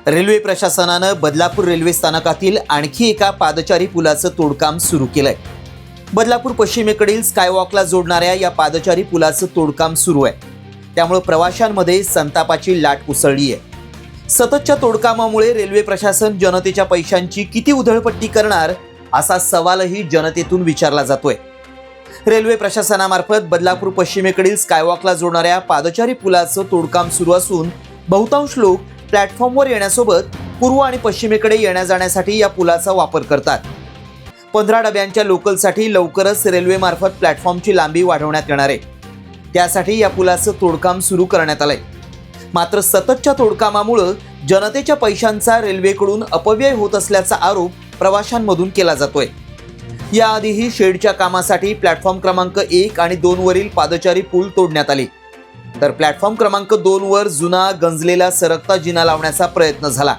Railway प्रशासनानं Badlapur railway स्थानकातील आणखी एका पादचारी पुलाचं तोडकाम सुरू केलंय. बदलापूर पश्चिमेकडील स्कायवॉकला जोडणाऱ्या या पादचारी पुलाचं तोडकाम सुरू आहे. त्यामुळे प्रवाशांमध्ये संतापाची लाट उसळली आहे. सततच्या तोडकामामुळे रेल्वे प्रशासन जनतेच्या पैशांची किती उधळपट्टी करणार असा सवालही जनतेतून विचारला जातोय. रेल्वे प्रशासनामार्फत बदलापूर पश्चिमेकडील स्कायवॉकला जोडणाऱ्या पादचारी पुलाचं तोडकाम सुरू असून बहुतांश लोक प्लॅटफॉर्मवर येण्यासोबत पूर्व आणि पश्चिमेकडे येण्या जाण्यासाठी या पुलाचा वापर करतात. 15 डब्यांच्या लोकलसाठी लवकरच रेल्वेमार्फत प्लॅटफॉर्मची लांबी वाढवण्यात येणार आहे. त्यासाठी या पुलाचं तोडकाम सुरू करण्यात आलंय. मात्र सततच्या तोडकामामुळे जनतेच्या पैशांचा रेल्वेकडून अपव्यय होत असल्याचा आरोप प्रवाशांमधून केला जातोय. याआधीही शेडच्या कामासाठी प्लॅटफॉर्म क्रमांक 1 आणि 2 वरील पादचारी पूल तोडण्यात आले, तर प्लॅटफॉर्म क्रमांक 2 वर जुना गंजलेला सरकता जिना लावण्याचा प्रयत्न झाला.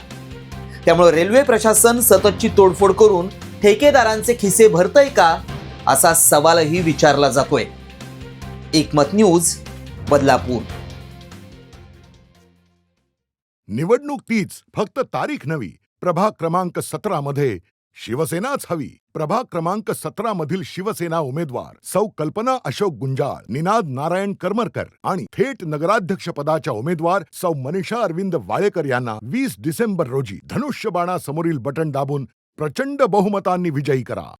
त्यामुळे रेल्वे प्रशासन सततची तोडफोड करून ठेकेदारांचे खिसे भरतय का असा सवालही विचारला जातोय. एकमत न्यूज, बदलापूर. निवडणूक तीच, फक्त तारीख नवी. प्रभाग क्रमांक 17 मध्ये शिवसेनाच हवी. प्रभाग क्रमांक 17 मधील शिवसेना उमेदवार सौ कल्पना अशोक गुंजाळ, निनाद नारायण करमरकर आणि थेट नगराध्यक्ष पदाच्या उमेदवार सौ मनीषा अरविंद वाळेकर यांना 20 डिसेंबर रोजी धनुष्यबाणा समोरील बटन दाबून प्रचंड बहुमतांनी विजयी करा.